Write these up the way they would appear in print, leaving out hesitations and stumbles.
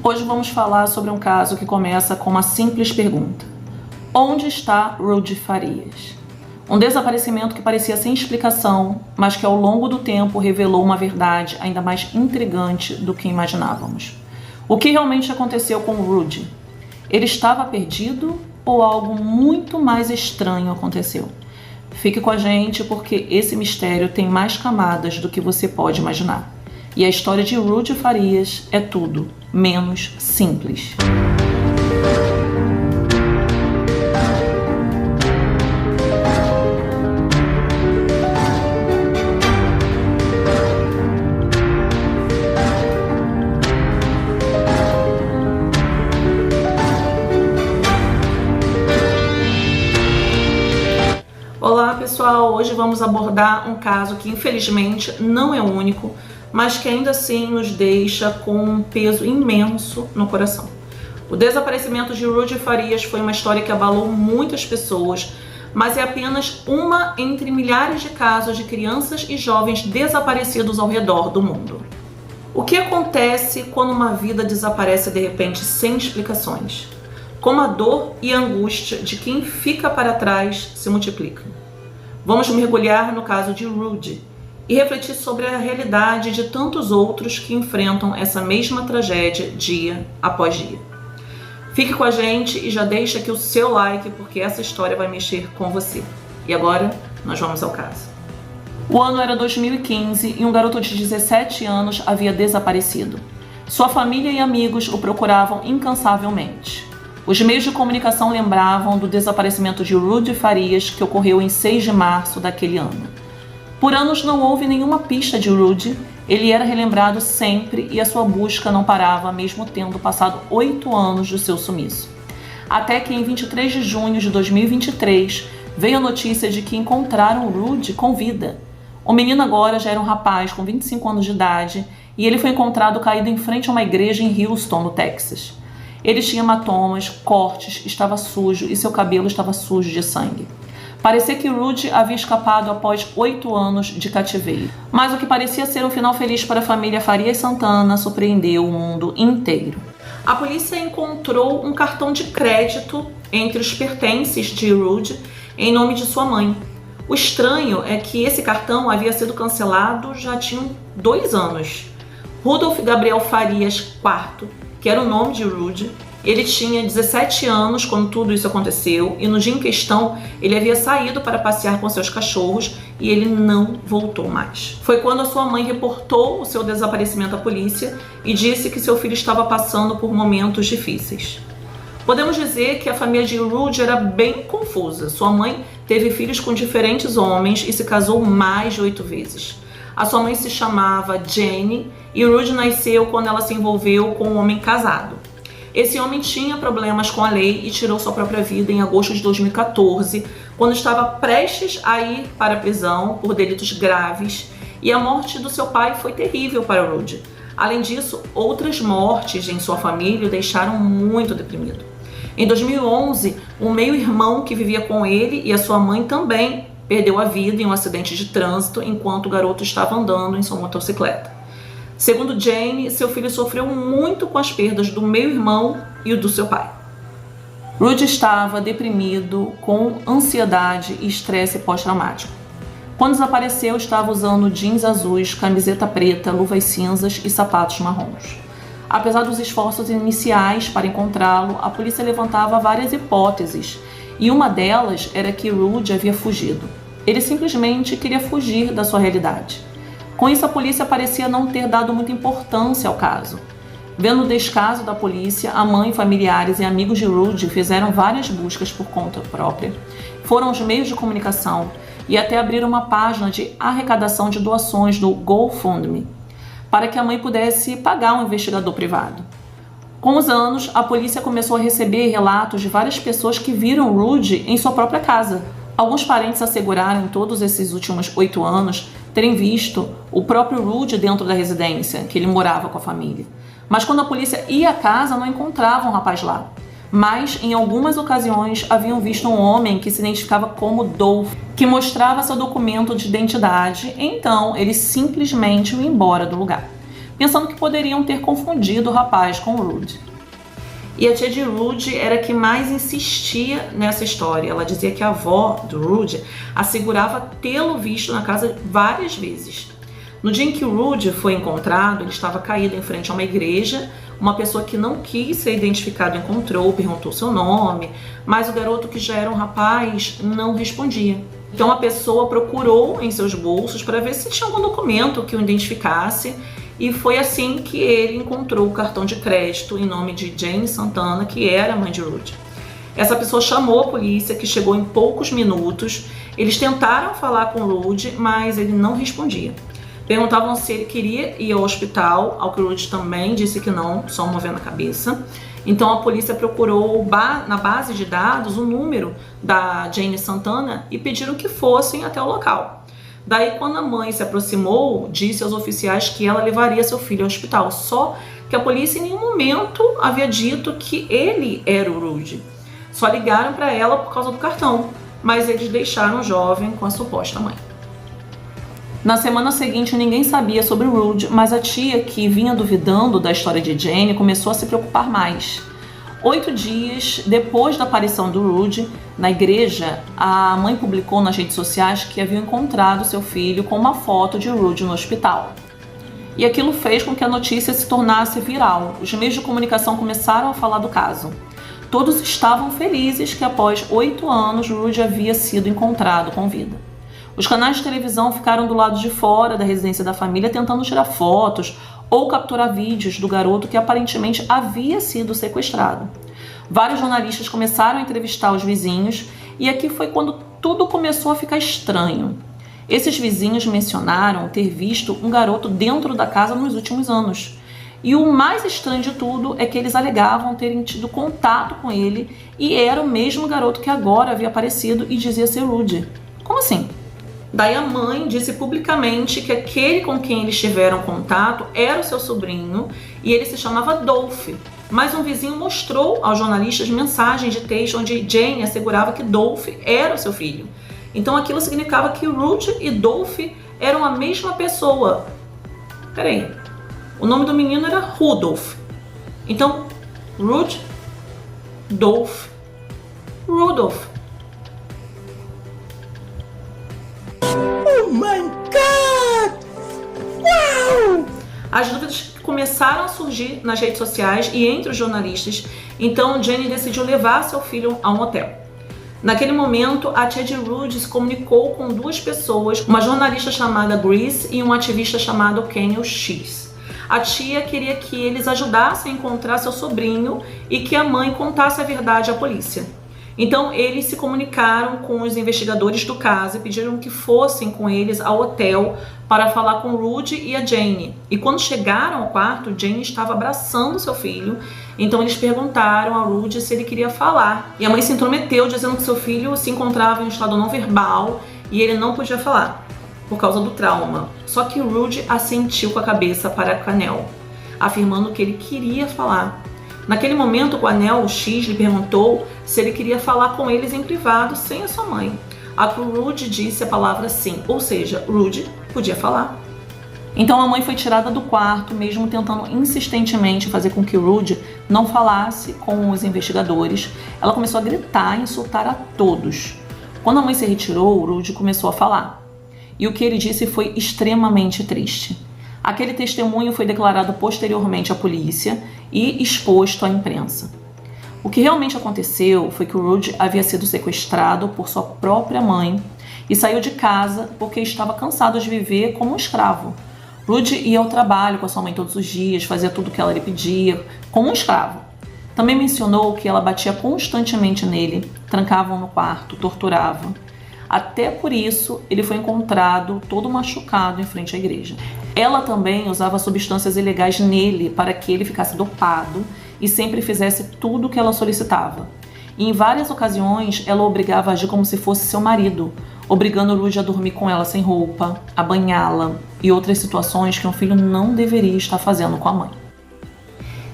Hoje vamos falar sobre um caso que começa com uma simples pergunta: onde está Rudy Farias? Um desaparecimento que parecia sem explicação, mas que ao longo do tempo revelou uma verdade ainda mais intrigante do que imaginávamos. O que realmente aconteceu com Rudy? Ele estava perdido ou algo muito mais estranho aconteceu? Fique com a gente porque esse mistério tem mais camadas do que você pode imaginar. E a história de Rudy Farias é tudo menos simples. Olá pessoal, hoje vamos abordar um caso que infelizmente não é único, mas que ainda assim nos deixa com um peso imenso no coração. O desaparecimento de Rudy Farias foi uma história que abalou muitas pessoas, mas é apenas uma entre milhares de casos de crianças e jovens desaparecidos ao redor do mundo. O que acontece quando uma vida desaparece de repente sem explicações? Como a dor e a angústia de quem fica para trás se multiplicam. Vamos mergulhar no caso de Rudy e refletir sobre a realidade de tantos outros que enfrentam essa mesma tragédia dia após dia. Fique com a gente e já deixa aqui o seu like, porque essa história vai mexer com você. E agora, nós vamos ao caso. O ano era 2015 e um garoto de 17 anos havia desaparecido. Sua família e amigos o procuravam incansavelmente. Os meios de comunicação lembravam do desaparecimento de Rudy Farias, que ocorreu em 6 de março daquele ano. Por anos não houve nenhuma pista de Rudy, ele era relembrado sempre e a sua busca não parava, mesmo tendo passado 8 anos do seu sumiço. Até que em 23 de junho de 2023 veio a notícia de que encontraram Rudy com vida. O menino agora já era um rapaz com 25 anos de idade e ele foi encontrado caído em frente a uma igreja em Houston, no Texas. Ele tinha hematomas, cortes, estava sujo e seu cabelo estava sujo de sangue. Parecia que Rudy havia escapado após 8 anos de cativeiro. Mas o que parecia ser um final feliz para a família Farias Santana surpreendeu o mundo inteiro. A polícia encontrou um cartão de crédito entre os pertences de Rudy em nome de sua mãe. O estranho é que esse cartão havia sido cancelado já tinham 2 anos. Rudolf Gabriel Farias IV, que era o nome de Rudy, ele tinha 17 anos quando tudo isso aconteceu e no dia em questão ele havia saído para passear com seus cachorros e ele não voltou mais. Foi quando a sua mãe reportou o seu desaparecimento à polícia e disse que seu filho estava passando por momentos difíceis. Podemos dizer que a família de Rudy era bem confusa. Sua mãe teve filhos com diferentes homens e se casou mais de 8 vezes. A sua mãe se chamava Jenny e Rudy nasceu quando ela se envolveu com um homem casado. Esse homem tinha problemas com a lei e tirou sua própria vida em agosto de 2014, quando estava prestes a ir para a prisão por delitos graves, e a morte do seu pai foi terrível para Rudy. Além disso, outras mortes em sua família o deixaram muito deprimido. Em 2011, um meio-irmão que vivia com ele e a sua mãe também perdeu a vida em um acidente de trânsito enquanto o garoto estava andando em sua motocicleta. Segundo Jane, seu filho sofreu muito com as perdas do meio-irmão e o do seu pai. Rudy estava deprimido, com ansiedade e estresse pós-traumático. Quando desapareceu, estava usando jeans azuis, camiseta preta, luvas cinzas e sapatos marrons. Apesar dos esforços iniciais para encontrá-lo, a polícia levantava várias hipóteses, e uma delas era que Rudy havia fugido. Ele simplesmente queria fugir da sua realidade. Com isso, a polícia parecia não ter dado muita importância ao caso. Vendo o descaso da polícia, a mãe, familiares e amigos de Rudy fizeram várias buscas por conta própria. Foram aos meios de comunicação e até abriram uma página de arrecadação de doações do GoFundMe, para que a mãe pudesse pagar um investigador privado. Com os anos, a polícia começou a receber relatos de várias pessoas que viram Rudy em sua própria casa. Alguns parentes asseguraram em todos esses últimos 8 anos terem visto o próprio Rudy dentro da residência, que ele morava com a família. Mas quando a polícia ia à casa, não encontravam o rapaz lá. Mas, em algumas ocasiões, haviam visto um homem que se identificava como Dolph, que mostrava seu documento de identidade, então eles simplesmente iam embora do lugar. pensando que poderiam ter confundido o rapaz com o Rudy. E a tia de Rudy era que mais insistia nessa história. Ela dizia que a avó do Rudy assegurava tê-lo visto na casa várias vezes. No dia em que o Rudy foi encontrado, ele estava caído em frente a uma igreja. Uma pessoa que não quis ser identificado encontrou, perguntou seu nome, mas o garoto, que já era um rapaz, não respondia. Então a pessoa procurou em seus bolsos para ver se tinha algum documento que o identificasse, e foi assim que ele encontrou o cartão de crédito em nome de Jane Santana, que era a mãe de Rudy. Essa pessoa chamou a polícia, que chegou em poucos minutos. Eles tentaram falar com o Rudy, mas ele não respondia. Perguntavam se ele queria ir ao hospital, ao que o Rudy também disse que não, só movendo a cabeça. Então a polícia procurou na base de dados o número da Jane Santana e pediram que fossem até o local. Daí, quando a mãe se aproximou, disse aos oficiais que ela levaria seu filho ao hospital, só que a polícia em nenhum momento havia dito que ele era o Rudy. Só ligaram para ela por causa do cartão, mas eles deixaram o jovem com a suposta mãe. Na semana seguinte, ninguém sabia sobre o Rudy, mas a tia, que vinha duvidando da história de Jane, começou a se preocupar mais. 8 dias depois da aparição do Rudy na igreja, a mãe publicou nas redes sociais que havia encontrado seu filho com uma foto de Rudy no hospital. E aquilo fez com que a notícia se tornasse viral. Os meios de comunicação começaram a falar do caso. Todos estavam felizes que após 8 anos Rudy havia sido encontrado com vida. Os canais de televisão ficaram do lado de fora da residência da família tentando tirar fotos ou capturar vídeos do garoto que aparentemente havia sido sequestrado. Vários jornalistas começaram a entrevistar os vizinhos e aqui foi quando tudo começou a ficar estranho. Esses vizinhos mencionaram ter visto um garoto dentro da casa nos últimos anos. E o mais estranho de tudo é que eles alegavam terem tido contato com ele e era o mesmo garoto que agora havia aparecido e dizia ser Rudy. Como assim? Daí a mãe disse publicamente que aquele com quem eles tiveram contato era o seu sobrinho e ele se chamava Dolph. Mas um vizinho mostrou aos jornalistas mensagens de texto onde Jane assegurava que Dolph era o seu filho. Então aquilo significava que Rudy e Dolph eram a mesma pessoa. Peraí, o nome do menino era Rudolph. Então, Rudy, Dolph, Rudolph. Oh my God! Uau! As dúvidas começaram a surgir nas redes sociais e entre os jornalistas, então Jane decidiu levar seu filho a um hotel. Naquele momento, a tia de Rudy se comunicou com 2 pessoas, uma jornalista chamada Grace e um ativista chamado Kennel X. A tia queria que eles ajudassem a encontrar seu sobrinho e que a mãe contasse a verdade à polícia. Então eles se comunicaram com os investigadores do caso e pediram que fossem com eles ao hotel para falar com Rudy e a Jane. E quando chegaram ao quarto, Jane estava abraçando seu filho, então eles perguntaram a Rudy se ele queria falar. E a mãe se intrometeu dizendo que seu filho se encontrava em um estado não verbal e ele não podia falar, por causa do trauma. Só que Rudy assentiu com a cabeça para Kennel, afirmando que ele queria falar. Naquele momento, o Anel X lhe perguntou se ele queria falar com eles em privado, sem a sua mãe. A que o Rudy disse a palavra sim, ou seja, Rudy podia falar. Então a mãe foi tirada do quarto, mesmo tentando insistentemente fazer com que Rudy não falasse com os investigadores. Ela começou a gritar e insultar a todos. Quando a mãe se retirou, Rudy começou a falar. E o que ele disse foi extremamente triste. Aquele testemunho foi declarado posteriormente à polícia e exposto à imprensa. O que realmente aconteceu foi que o Rudy havia sido sequestrado por sua própria mãe e saiu de casa porque estava cansado de viver como um escravo. Rudy ia ao trabalho com a sua mãe todos os dias, fazia tudo o que ela lhe pedia, como um escravo. Também mencionou que ela batia constantemente nele, trancava-o no quarto, torturava. Até por isso, ele foi encontrado todo machucado em frente à igreja. Ela também usava substâncias ilegais nele para que ele ficasse dopado e sempre fizesse tudo o que ela solicitava. E em várias ocasiões, ela o obrigava a agir como se fosse seu marido, obrigando o Rudy a dormir com ela sem roupa, a banhá-la e outras situações que um filho não deveria estar fazendo com a mãe.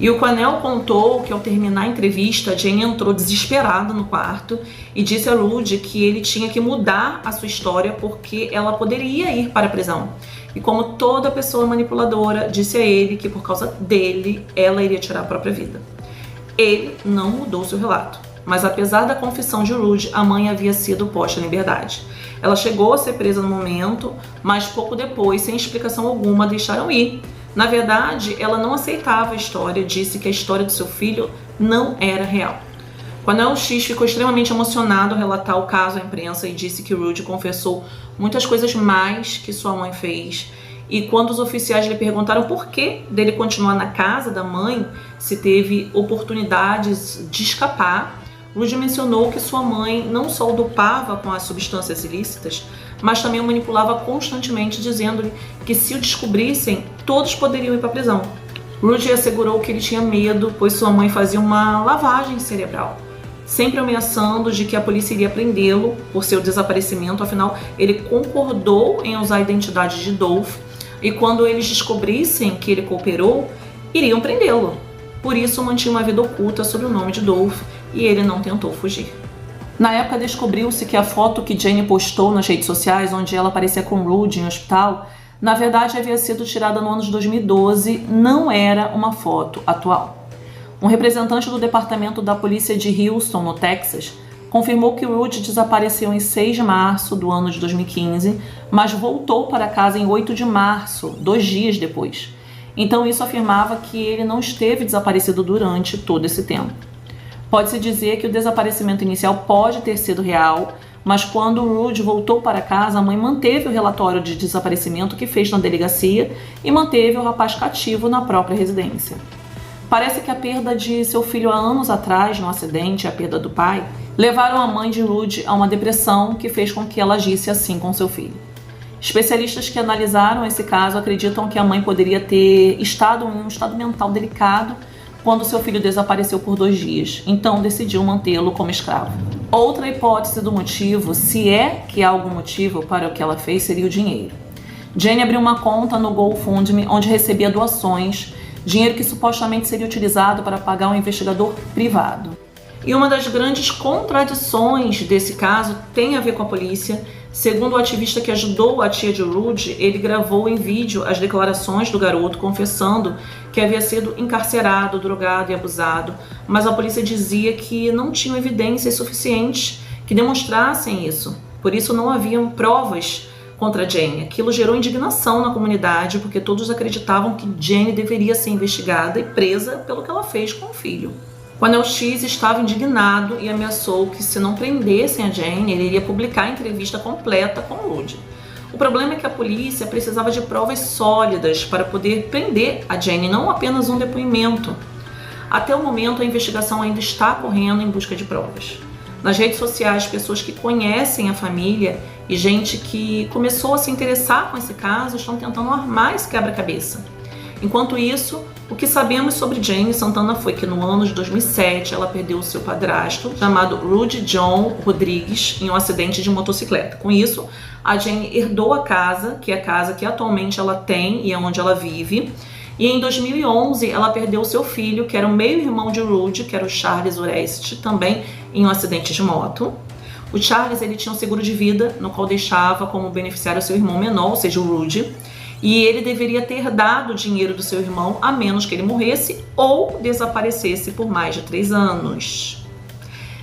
E o Connell contou que ao terminar a entrevista, Jane entrou desesperada no quarto e disse a Rudy que ele tinha que mudar a sua história porque ela poderia ir para a prisão. E como toda pessoa manipuladora, disse a ele que por causa dele, ela iria tirar a própria vida. Ele não mudou seu relato, mas apesar da confissão de Rudy, a mãe havia sido posta em liberdade. Ela chegou a ser presa no momento, mas pouco depois, sem explicação alguma, a deixaram ir. Na verdade, ela não aceitava a história, disse que a história do seu filho não era real. Connell X ficou extremamente emocionado ao relatar o caso à imprensa e disse que Rudy confessou muitas coisas mais que sua mãe fez. E quando os oficiais lhe perguntaram por que dele continuar na casa da mãe, se teve oportunidades de escapar, Rudy mencionou que sua mãe não só o dopava com as substâncias ilícitas, mas também o manipulava constantemente, dizendo-lhe que se o descobrissem, todos poderiam ir para a prisão. Rudy assegurou que ele tinha medo, pois sua mãe fazia uma lavagem cerebral, sempre ameaçando de que a polícia iria prendê-lo por seu desaparecimento. Afinal, ele concordou em usar a identidade de Dolph, e quando eles descobrissem que ele cooperou, iriam prendê-lo. Por isso, mantinha uma vida oculta sob o nome de Dolph, e ele não tentou fugir. Na época, descobriu-se que a foto que Jane postou nas redes sociais, onde ela aparecia com Rudy em um hospital, na verdade havia sido tirada no ano de 2012, não era uma foto atual. Um representante do departamento da polícia de Houston, no Texas, confirmou que Rudy desapareceu em 6 de março do ano de 2015, mas voltou para casa em 8 de março, 2 dias depois. Então isso afirmava que ele não esteve desaparecido durante todo esse tempo. Pode-se dizer que o desaparecimento inicial pode ter sido real, mas quando Rudy voltou para casa, a mãe manteve o relatório de desaparecimento que fez na delegacia e manteve o rapaz cativo na própria residência. Parece que a perda de seu filho há anos atrás, no acidente, e a perda do pai, levaram a mãe de Rudy a uma depressão que fez com que ela agisse assim com seu filho. Especialistas que analisaram esse caso acreditam que a mãe poderia ter estado em um estado mental delicado quando seu filho desapareceu por 2 dias, então decidiu mantê-lo como escravo. Outra hipótese do motivo, se é que há algum motivo para o que ela fez, seria o dinheiro. Jane abriu uma conta no GoFundMe onde recebia doações, dinheiro que supostamente seria utilizado para pagar um investigador privado. E uma das grandes contradições desse caso tem a ver com a polícia. Segundo o ativista que ajudou a tia de Rudy, ele gravou em vídeo as declarações do garoto confessando que havia sido encarcerado, drogado e abusado, mas a polícia dizia que não tinham evidências suficientes que demonstrassem isso. Por isso não haviam provas contra Jane. Aquilo gerou indignação na comunidade, porque todos acreditavam que Jane deveria ser investigada e presa pelo que ela fez com o filho. Connell X estava indignado e ameaçou que se não prendessem a Jane, ele iria publicar a entrevista completa com Rudy. O problema é que a polícia precisava de provas sólidas para poder prender a Jane, não apenas um depoimento. Até o momento, a investigação ainda está correndo em busca de provas. Nas redes sociais, pessoas que conhecem a família e gente que começou a se interessar com esse caso estão tentando armar esse quebra-cabeça. Enquanto isso, o que sabemos sobre Jane Santana foi que no ano de 2007 ela perdeu seu padrasto, chamado Rudy John Rodrigues, em um acidente de motocicleta. Com isso, a Jane herdou a casa que atualmente ela tem e é onde ela vive. E em 2011 ela perdeu seu filho, que era o meio-irmão de Rudy, que era o Charles Oreste, também em um acidente de moto. O Charles ele tinha um seguro de vida, no qual deixava como beneficiário seu irmão menor, ou seja, o Rudy. E ele deveria ter dado o dinheiro do seu irmão a menos que ele morresse ou desaparecesse por mais de 3 anos.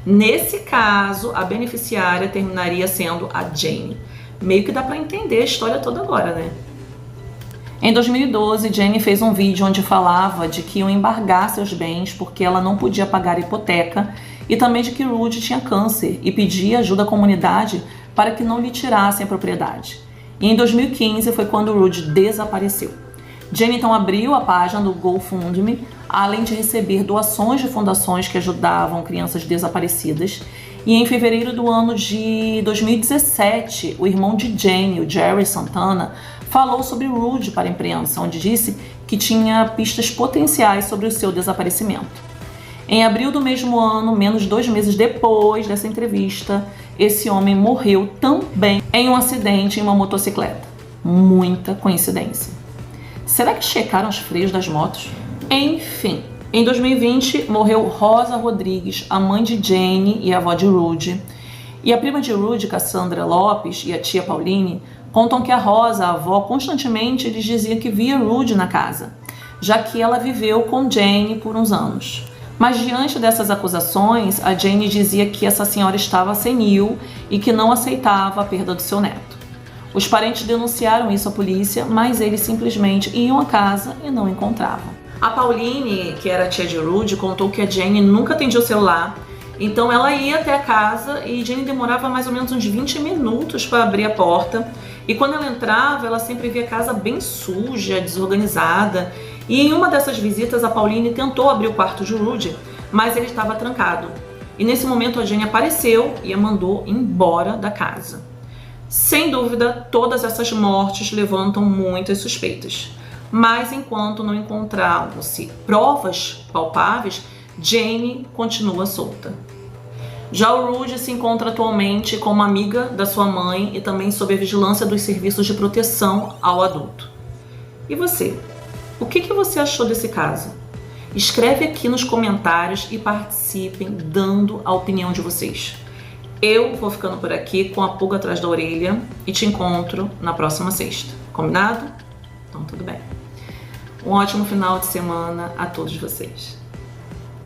Nesse caso, a beneficiária terminaria sendo a Jane. Meio que dá pra entender a história toda agora, né? Em 2012, Jane fez um vídeo onde falava de que iam embargar seus bens porque ela não podia pagar a hipoteca e também de que Rudy tinha câncer e pedia ajuda à comunidade para que não lhe tirassem a propriedade. E em 2015 foi quando Rudy desapareceu. Jane então abriu a página do GoFundMe, além de receber doações de fundações que ajudavam crianças desaparecidas. E em fevereiro do ano de 2017, o irmão de Jane, o Jerry Santana, falou sobre Rudy para a imprensa, onde disse que tinha pistas potenciais sobre o seu desaparecimento. Em abril do mesmo ano, menos de 2 meses depois dessa entrevista, esse homem morreu também em um acidente em uma motocicleta. Muita coincidência. Será que checaram os freios das motos? Enfim, Em 2020, morreu Rosa Rodrigues, a mãe de Jane e a avó de Rudy. E a prima de Rudy, Cassandra Lopes, e a tia Pauline contam que a Rosa, a avó, constantemente lhes dizia que via Rudy na casa, já que ela viveu com Jane por uns anos. Mas diante dessas acusações, a Jane dizia que essa senhora estava senil e que não aceitava a perda do seu neto. Os parentes denunciaram isso à polícia, mas eles simplesmente iam à casa e não encontravam. A Pauline, que era a tia de Rudy, contou que a Jane nunca atendia o celular, então ela ia até a casa e Jane demorava mais ou menos uns 20 minutos para abrir a porta. E quando ela entrava, ela sempre via a casa bem suja, desorganizada. E em uma dessas visitas, a Pauline tentou abrir o quarto de Rudy, mas ele estava trancado. E nesse momento a Jane apareceu e a mandou embora da casa. Sem dúvida, todas essas mortes levantam muitas suspeitas. Mas enquanto não encontravam-se provas palpáveis, Jane continua solta. Já o Rudy se encontra atualmente com uma amiga da sua mãe e também sob a vigilância dos serviços de proteção ao adulto. E você? O que você achou desse caso? Escreve aqui nos comentários e participem dando a opinião de vocês. Eu vou ficando por aqui com a pulga atrás da orelha e te encontro na próxima sexta. Combinado? Então tudo bem. Um ótimo final de semana a todos vocês.